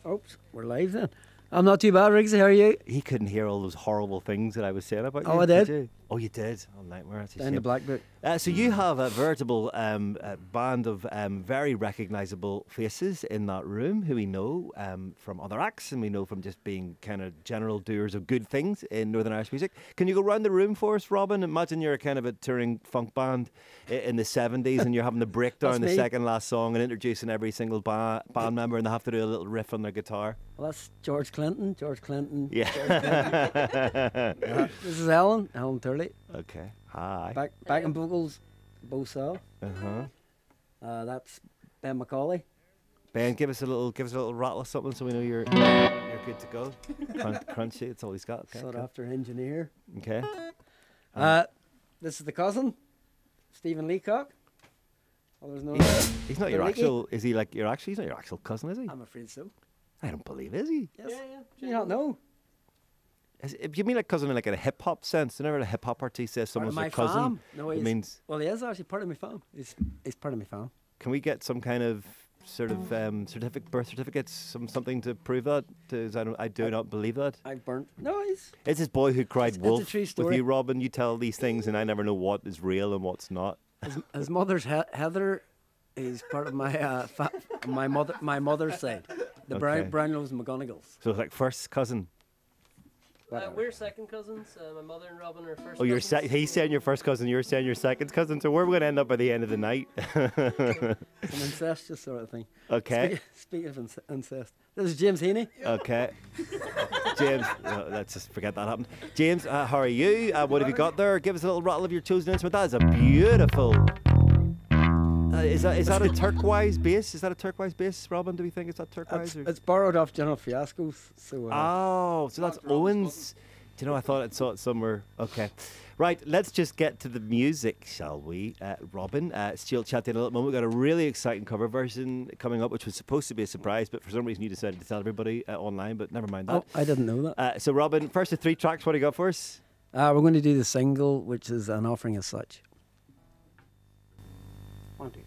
Oops, we're live then. I'm not too bad, Rigsy. How are you? He couldn't hear all those horrible things that I was saying about you. Oh, I did? You? Oh, you did? Oh, nightmare. That's a Down shame. the Black Book. So you have a veritable band of very recognisable faces in that room who we know from other acts and we know from just being kind of general doers of good things in Northern Irish music. Can you go round the room for us, Robyn? Imagine you're a kind of a touring funk band in the 70s and you're having to break down the second last song and introducing every single band member and they have to do a little riff on their guitar. Well, that's George Clinton. George Clinton. Yeah. George Clinton. This is Ellen Turley. Okay. Hi. Back in vocals, Bo Saw. That's Ben McCauley. Ben, give us a little rattle of something so we know you're good to go. Crunchy, it's all he's got. Okay, Sought after engineer. Okay. This is the cousin, Stephen Leacock. Oh, there's no. He's not your actual. Is he like your actual? He's not your actual cousin, is he? I'm afraid so. I don't believe. Is he? Yes. Yeah. Do you not know? You mean like cousin in like a hip hop sense? Whenever a hip hop artist says someone's your cousin, fam. No, it means. Well, he is actually part of my fam. He's part of my fam. Can we get some kind of sort of birth certificates, something to prove that? I do not believe that. I've burnt. No, he's. It's this boy who cried wolf it's a true story. with you, Robyn. You tell these things, and I never know what is real and what's not. His mother's Heather. He's part of my my mother's side, the Brownlows McGonagalls. So it's like first cousin. We're second cousins. My mother and Robyn are first. Oh, he's saying your first cousin. You're saying your second cousin. So where are we going to end up by the end of the night? An incestuous sort of thing. Okay. Speaking of incest, this is James Heaney. Okay. James, let's just forget that happened. James, how are you? What have you got there? Give us a little rattle of your chosen instrument. That is a beautiful. Is that a turquoise bass? Is that a turquoise bass, Robyn? Do we think it's that turquoise? It's borrowed off General Fiasco's. So. So that's Owen's. Do you know? I thought I saw it somewhere. Okay, right. Let's just get to the music, shall we, Robyn? She'll chat in a little moment. We've got a really exciting cover version coming up, which was supposed to be a surprise, but for some reason you decided to tell everybody online. But never mind that. Oh, I didn't know that. So, Robyn, first of 3 tracks. What do you got for us? We're going to do the single, which is An Offering as Such. 1, 2.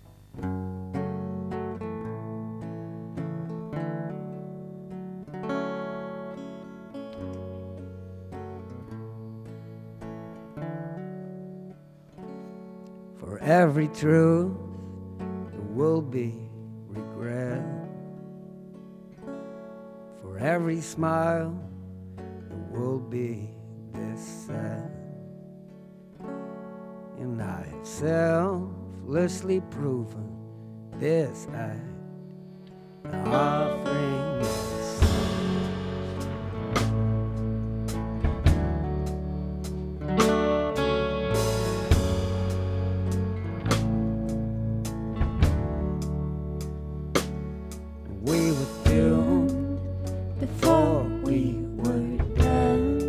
For every truth there will be regret. For every smile there will be this sad. And I have selflessly proven this act, an offering is we were doomed before we were done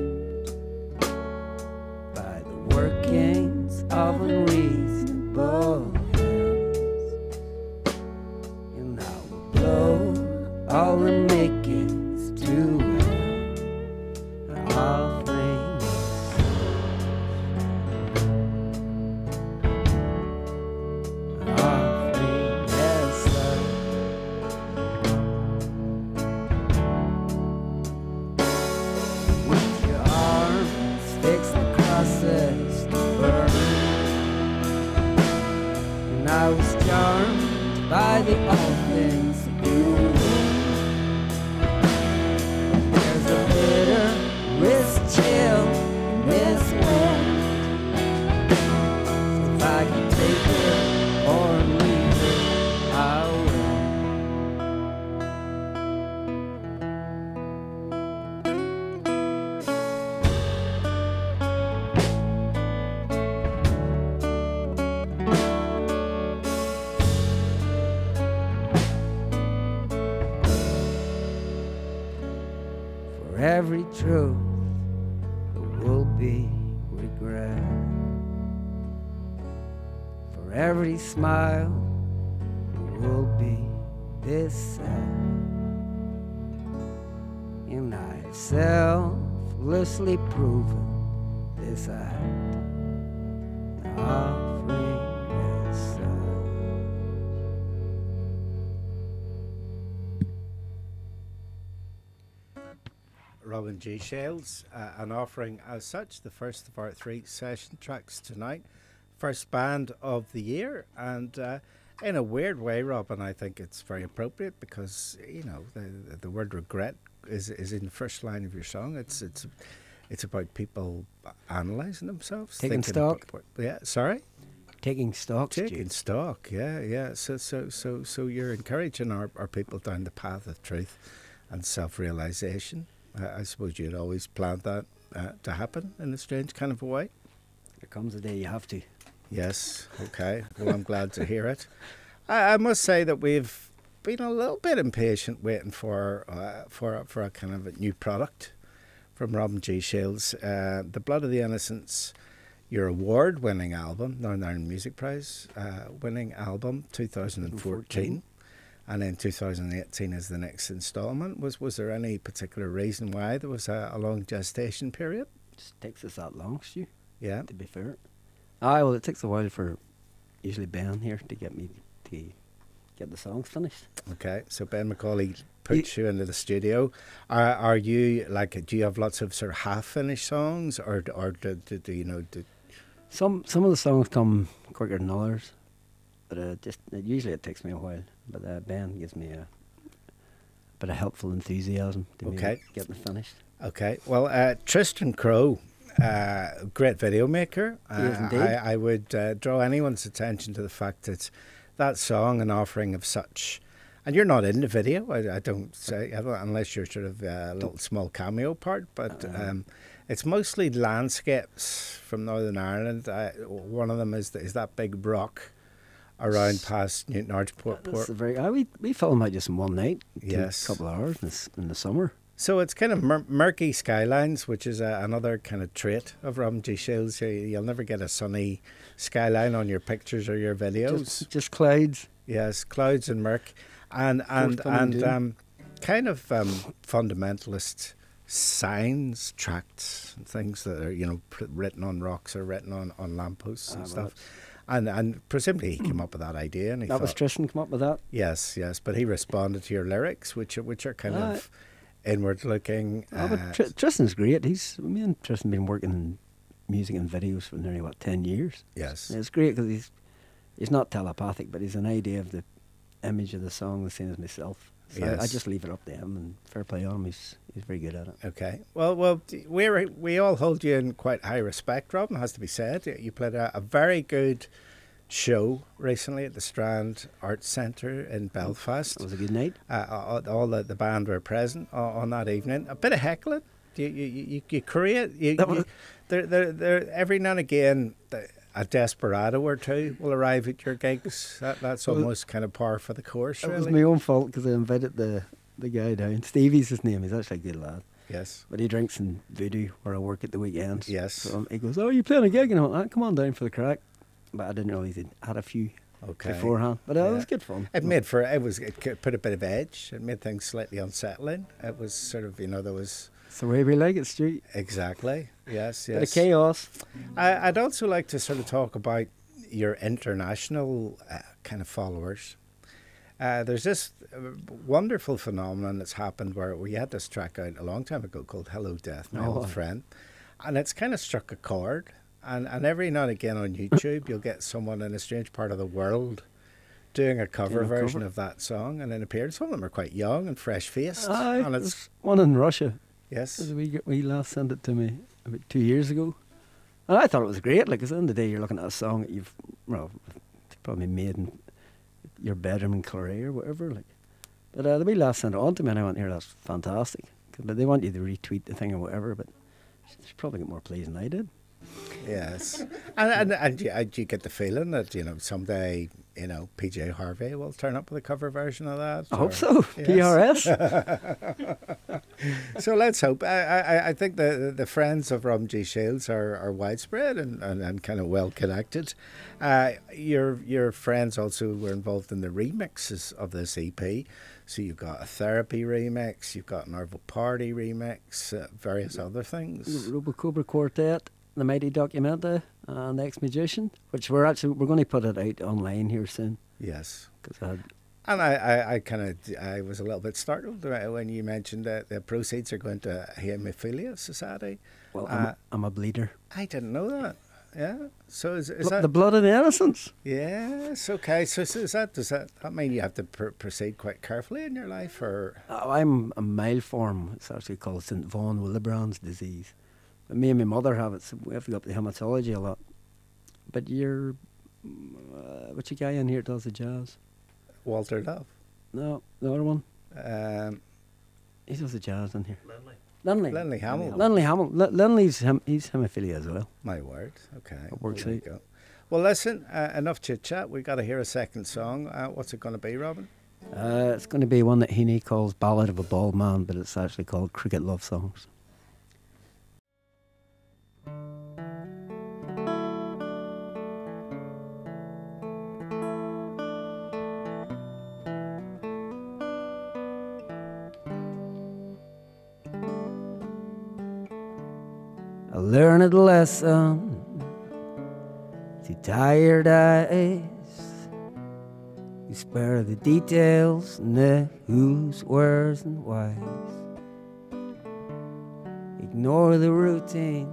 by the workings of unreasonable hands, and I will blow all the makings to hell, an offering is an offering is such. With your arms fixed across us to burn, and I was charmed by the all things that you were. There's a bitter wrist chill in this wind. If I can take it or leave it, I will. For every truth there will be regret. For every smile there will be this sad. And I have selflessly proven this act, an offering as such. Robyn G Shiels, and offering as such the first of our 3 session tracks tonight. First band of the year, and in a weird way, Robyn, I think it's very appropriate because, you know, the word regret is in the first line of your song. It's about people analysing themselves. Taking stock. Sorry? Taking stock. Taking stock, yeah. So you're encouraging our people down the path of truth and self-realisation. I suppose you'd always planned that to happen in a strange kind of a way. There comes a day you have to. Yes, okay. Well, I'm glad to hear it. I must say that we've been a little bit impatient waiting for a kind of a new product from Robyn G Shiels. The Blood of the Innocents, your award-winning album, Northern Ireland Music Prize winning album, 2014. And then 2018 is the next instalment. Was there any particular reason why there was a long gestation period? It just takes us that long, Stu. Yeah. To be fair. Well, it takes a while for usually Ben here to get me to get the songs finished. Okay, so Ben McCauley puts you into the studio. Are you like? Do you have lots of sort of half-finished songs, or do you know? Some of the songs come quicker than others, but usually it takes me a while. But Ben gives me a bit of helpful enthusiasm to me get them finished. Okay, well, Tristan Crowe, great video maker. Yes, indeed. I would draw anyone's attention to the fact that that song, An Offering of Such, and you're not in the video, I don't say, unless you're sort of a little small cameo part, but it's mostly landscapes from Northern Ireland. One of them is that big rock around past Newton Arch Port. We filmed that just in one night. Yes. A couple of hours in the summer. So it's kind of murky skylines, which is another kind of trait of Robyn G Shiels. You'll never get a sunny skyline on your pictures or your videos. Just clouds. Yes, clouds and murk, and kind of fundamentalist signs, tracts, and things that are written on rocks or written on lampposts and stuff. And presumably he came up with that idea. And was Tristan come up with that? Yes, but he responded to your lyrics, which are kind of inward looking. But Tristan's great. Me and Tristan been working in music and videos for nearly 10 years. Yes, it's great because he's not telepathic, but he's an idea of the image of the song the same as myself. So yes. I just leave it up to him, and fair play on him. He's very good at it. Okay. Well, we all hold you in quite high respect, Robyn, has to be said. You played a very good show recently at the Strand Arts Centre in Belfast. It was a good night. All the band were present on that evening. A bit of heckling. You create. There every now and again a desperado or two will arrive at your gigs. That's almost kind of par for the course. Really. It was my own fault because I invited the guy down. Stevie's his name. He's actually a good lad. Yes. But he drinks in Voodoo where I work at the weekends. Yes. So he goes, "Oh, you playing a gig?" And I went, "Come on down for the crack." But I didn't realise he'd had a few beforehand. But it was good fun. It put a bit of edge. It made things slightly unsettling. It was sort of, there was... It's the way we like it, Stu. Exactly. Yes. Bit of chaos. I'd also like to sort of talk about your international kind of followers. There's this wonderful phenomenon that's happened where we had this track out a long time ago called Hello Death, My Old Friend. And it's kind of struck a chord. And every now and again on YouTube, you'll get someone in a strange part of the world doing a cover version of that song, and it appeared. Some of them are quite young and fresh-faced. And it's one in Russia. Yes. We last sent it to me about 2 years ago. And I thought it was great. Like, at the end of the day, you're looking at a song that you've probably made in your bedroom in Clare or whatever. Like, but we last sent it on to me, and I went, "Here, that's fantastic." But they want you to retweet the thing or whatever, but it's probably got more plays than I did. Yes, and you get the feeling that someday PJ Harvey will turn up with a cover version of that. I hope so. Yes. PRS. So let's hope. I think the friends of Robyn G Shiels are widespread and kind of well connected. Your friends also were involved in the remixes of this EP. So you've got a Therapy remix, you've got an Arvo Party remix, various other things. Cobra Quartet, The Mighty Documenta, and Ex Magician, which we're going to put it out online here soon. Yes. And I was a little bit startled when you mentioned that the proceeds are going to Haemophilia Society. Well, I'm a bleeder. I didn't know that. Yeah. So is The that blood of the innocents. Yes, okay. So does that mean you have to proceed quite carefully in your life, or? Oh, I'm a mild form. It's actually called St. Vaughan Willebrand's disease. But me and my mother have it, so we have to go up to hematology a lot. But you're, what's your guy in here that does the jazz? Walter Love. No, the other one. He does the jazz in here. Linley Hamill. Linley Hamill. Linley's he's hemophilia as well. My word. Okay. It works There you out. go. Well, listen. Enough chit chat. We got to hear a second song. What's it going to be, Robyn? It's going to be one that Heaney calls Ballad of a Bald Man, but it's actually called Cricket Love Songs. I learned a lesson through tired eyes. You spare the details and the who's, where's, and why's. Ignore the routine,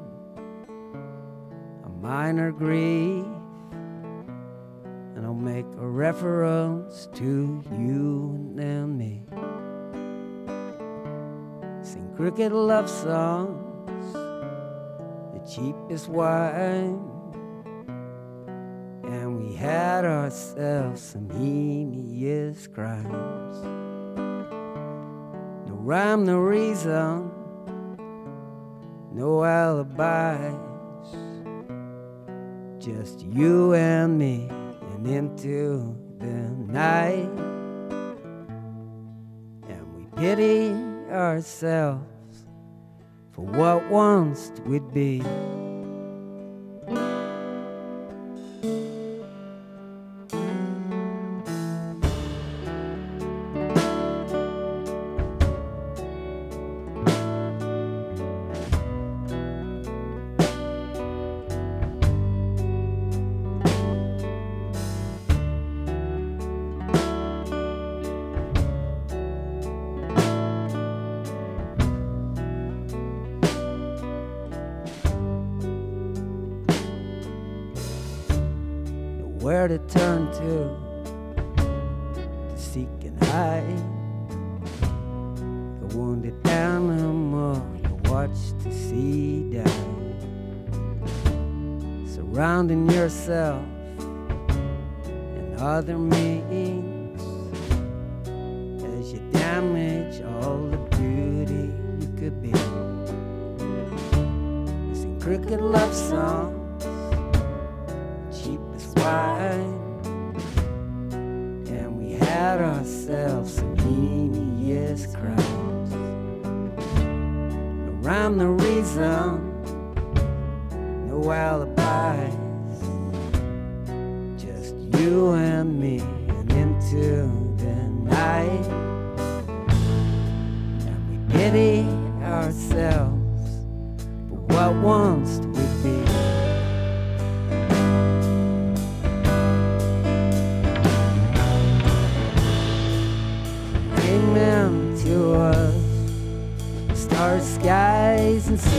a minor grief, and I'll make a reference to you and then me. Sing cricket love songs, the cheapest wine. And we had ourselves some heinous crimes. No rhyme, no reason, no alibis. Just you and me and into the night. And we pity ourselves for what once would be. Where to turn to seek and hide. The wounded animal you watch to see die. Surrounding yourself and other means as you damage all the beauty you could be. Sing cricket love songs, and we had ourselves some heinous crimes. No rhyme, no reason, no alibis. Just you and me and into the night. And we pity ourselves for what once would be. To us, stars, skies, and seas.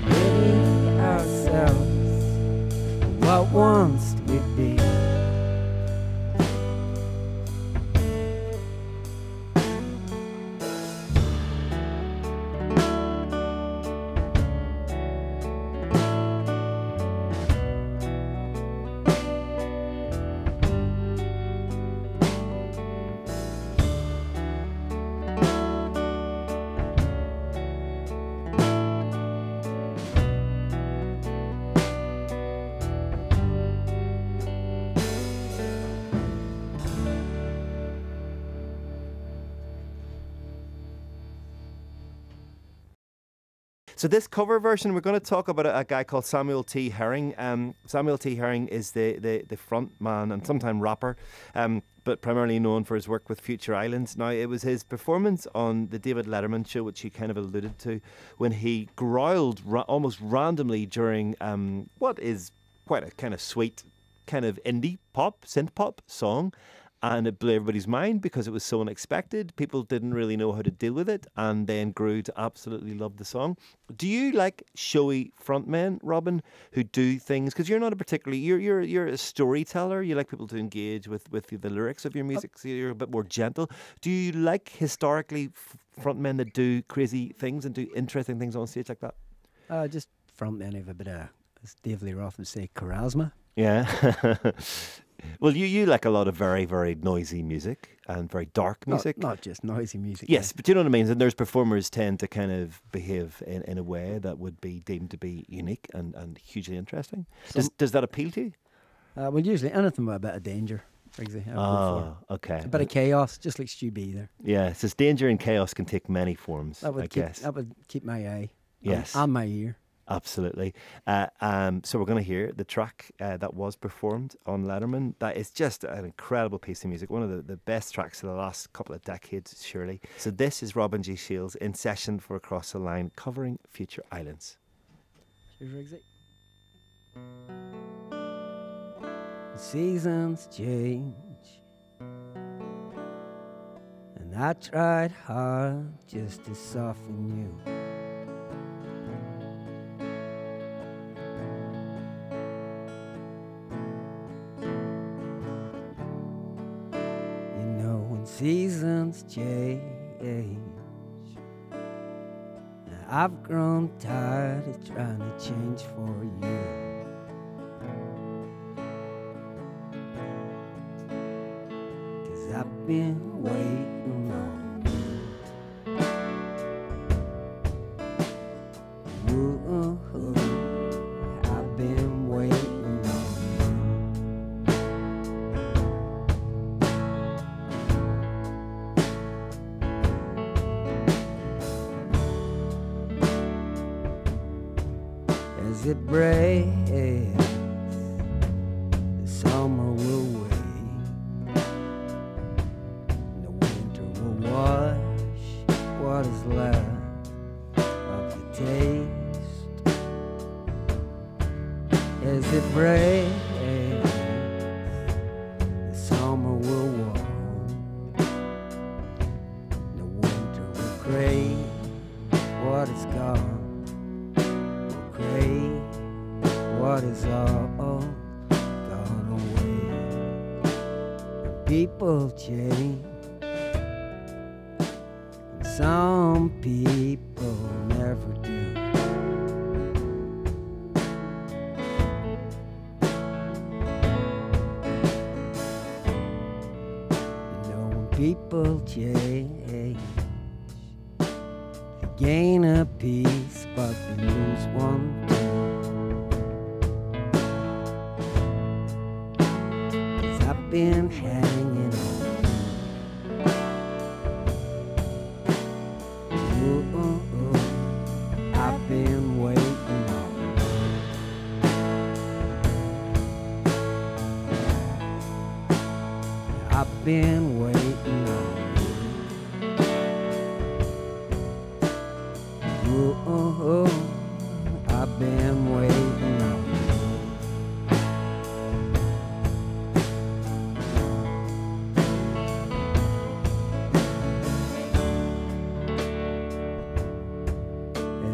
Pity ourselves for what once would be. So this cover version, we're going to talk about a guy called Samuel T. Herring. Samuel T. Herring is the front man and sometime rapper, but primarily known for his work with Future Islands. Now, it was his performance on the David Letterman show, which he kind of alluded to, when he growled almost randomly during what is quite a kind of sweet, kind of indie pop, synth pop song. And it blew everybody's mind because it was so unexpected. People didn't really know how to deal with it, and then grew to absolutely love the song. Do you like showy frontmen, Robyn, who do things? Because you're not a particularly you're a storyteller. You like people to engage with the lyrics of your music, so you're a bit more gentle. Do you like historically frontmen that do crazy things and do interesting things on stage like that? Just frontmen have a bit of, as Dave Lee Roth would say, charisma. Yeah. Well, you like a lot of very, very noisy music and very dark music. Not just noisy music. Yes, but you know what I mean? And there's performers tend to kind of behave in a way that would be deemed to be unique and hugely interesting. Does that appeal to you? Well, usually anything with a bit of danger, Rigsy. Oh, okay. A bit of chaos, just like Stu Bailie there. Yeah, so danger and chaos can take many forms, I guess. That would keep my eye. Yes. And my ear. Absolutely. So we're going to hear the track that was performed on Letterman. That is just an incredible piece of music. One of the best tracks of the last couple of decades, surely. So this is Robyn G Shiels in session for Across the Line, covering Future Islands. Cheers, Rigsy. The seasons change, and I tried hard just to soften you. Seasons change, and I've grown tired of trying to change for you. 'Cause I've been waiting on you. Ooh, I've been waiting. As it breaks, the summer will wait, and the winter will wash what is left of the taste. As it breaks, the summer will warm, and the winter will crave what is gone. What is all gone away? And people change, and some people never do. You know, when people change, they gain a piece, but they lose one too. Been hanging on. Ooh, I've been waiting on. I've been waiting on. Ooh, I've been waiting on.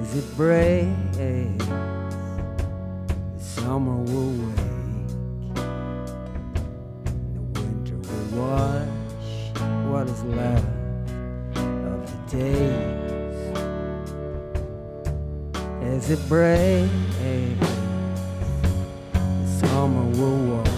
As it breaks, the summer will wake, and the winter will wash what is left of the days. As it breaks, the summer will wash